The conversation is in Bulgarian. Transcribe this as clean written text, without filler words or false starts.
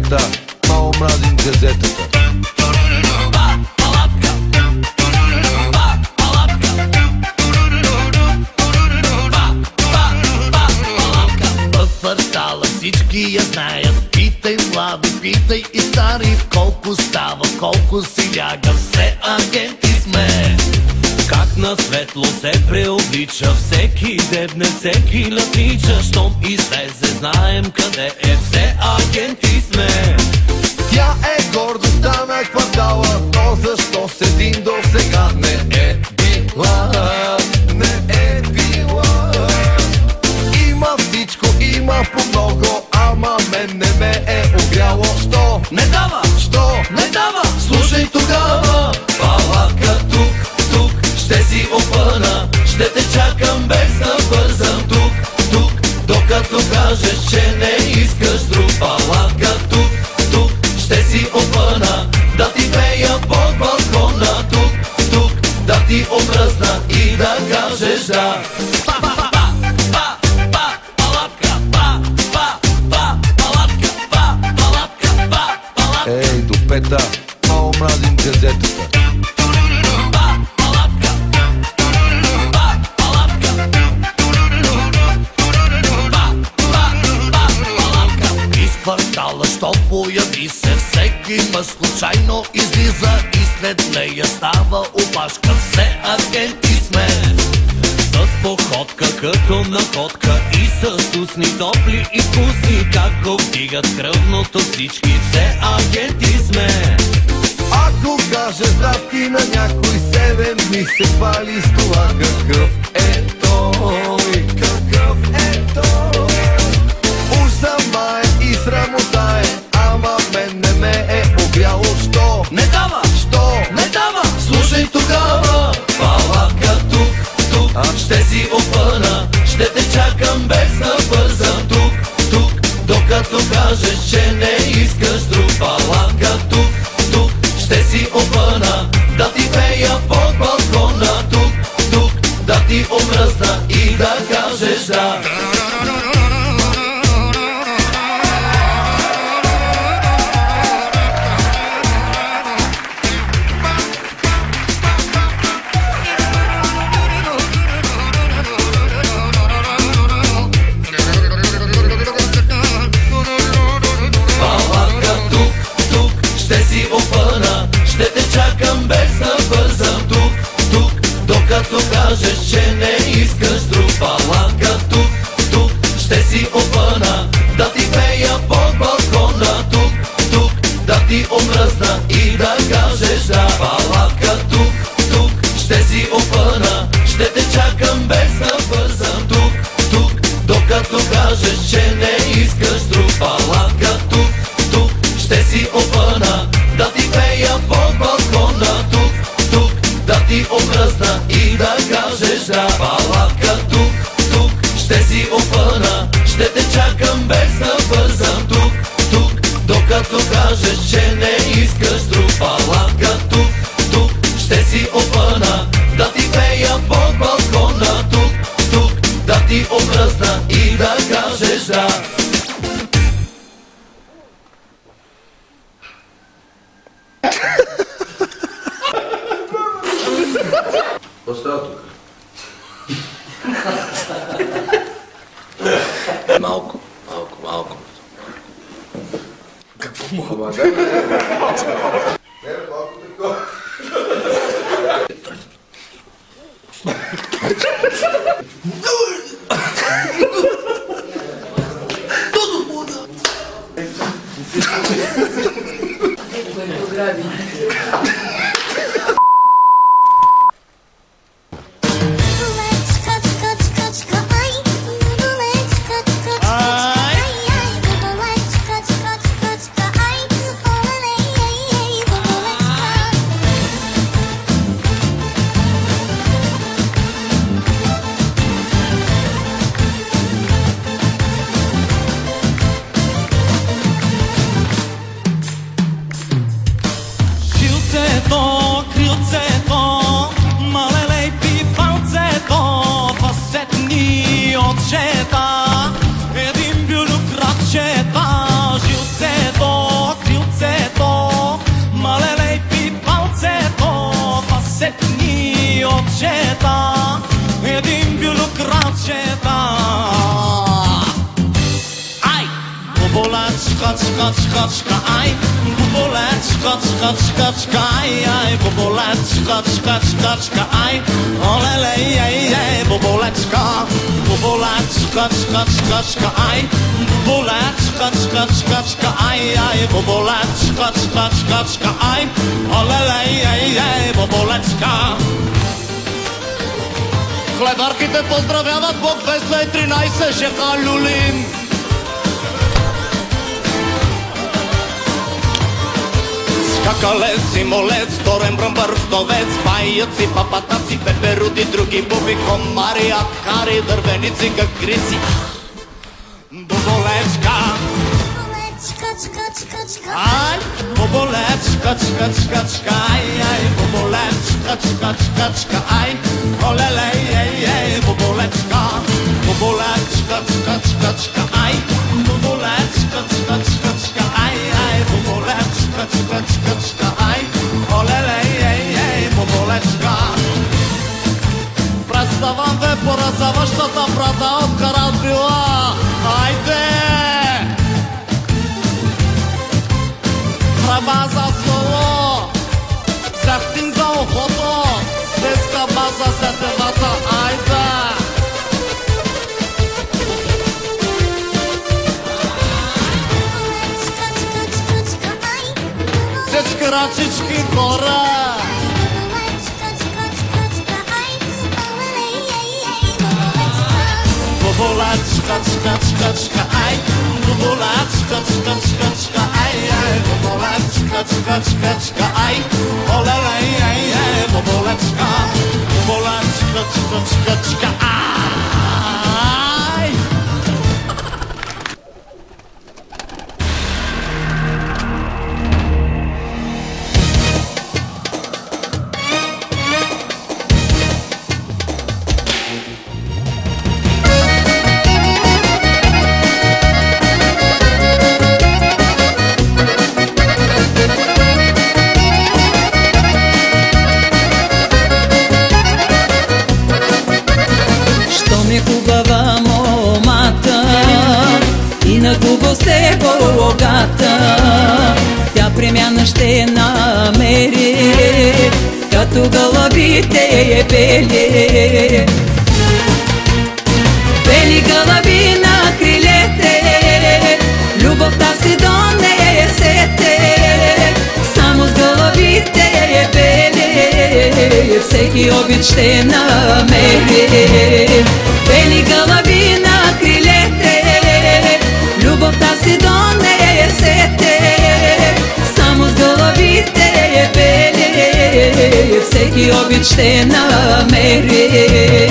дупета, мало мразим газетата. Всички я знаят, питай млади, питай и стари, колко става, колко си ляга, все агенти сме. Как на светло се преоблича, всеки дебне, всеки лътнича, щом излезе, знаем къде е, все агенти сме. Тя е гордостта на квартала, то защо седим до сега не е била, не е била. Има всичко, има по много, ама мен не ме е огряло. Що не дава? Що не дава? Слушай тогава, палатка тук, тук, ще си опъна, ще те чакам без да бързам тук, тук, докато кажеш, че не искаш друг. Палатка тук, тук, ще си опъна, да ти пея под балкона, тук, тук, да ти омръзна и да кажеш да. Ей, дупета, мало мразим газетата. Из квартала, що появи се, всеки мъж случайно излиза и след нея става опашка, все агенти сме. С походка като находка и с устни топли и вкусни, как го вдигат кръвното всички, все агенти сме. Ако каже здрасти на някой, 7 дни се хвали с това. Какъв е той, какъв е той? Уж сама е и срамота е, ама мен не ме е огряло. Що не дава? Що не дава? Слушай тогава, палатка тук, тук, ще си опъна, ще те чакам без да бързам тук, тук, докато кажеш, че не искаш друг. Палатка тук, тук, ще си опъна, да ти пея под балкона, тук, тук, да ти омръзна и да кажеш да. Ще те чакам без да бързам тук, тук, докато кажеш, че не искаш друг. Палатка тук, тук, ще си опъна, да ти пея под балкона, тук, тук, да ти омръзна и да кажеш да. Палатка тук, тук, ще си опъна, ще те чакам без да бързам тук, тук, докато кажеш, че не искаш друг. Палатка тук, тук, ще си опъна, да ти пея под балкона, тук, тук, да ти омръзна и да кажеш да. Палатка тук, тук, ще си опъна, ще те чакам без да бързам тук, тук, докато кажеш, че не искаш друг. Палатка тук, тук, ще си опъна, да ти пея под балкона, тук, тук, да ти омръзна и да кажеш да. Какво става тук? Малко, малко, малко. Какво мога? Помагай. Не, малко такова. чка, ай, бубулечка, чка, ай, бубулечка, чка, ай, олелей, ей, бубулечка, чка, ай, бубулечка, чка, ай, бубулечка, чка, ай, олелей, ей, бубулечка. Хлебарките поздравяват Бог 213, жека Люлин. Скакалец, симолец, вторен бръмбър, вдовец, паяци, папатаци, пеперуди, други буби, комари, акари, дървеници, гагрици. Буболечка. Ай, буболечка, ай, буболечка, ай, олелей, ей, буболечка, ай, буболечка, ай, буболечка, ай, олелей, ей, буболечка. Представам бе поразаващата брата от Карадбила, айде! Тръба за соло, захтин за ухото, деска база за девата, айде! Всички ръчички горе! Бубулечка, ай, бубулечка, ай, бубулечка, ай, олелей, ей, бубулечка, ай. Сте богата, тя премяна ще намери, като гълъбите е бели. Бели гълъби на крилете, любовта си до нея сете, само с гълъбите е бели, всеки обид ще намери. Бели гълъби на крилете, любовта си до нея сете, само с гълъбите е бели, всеки обид ще намери.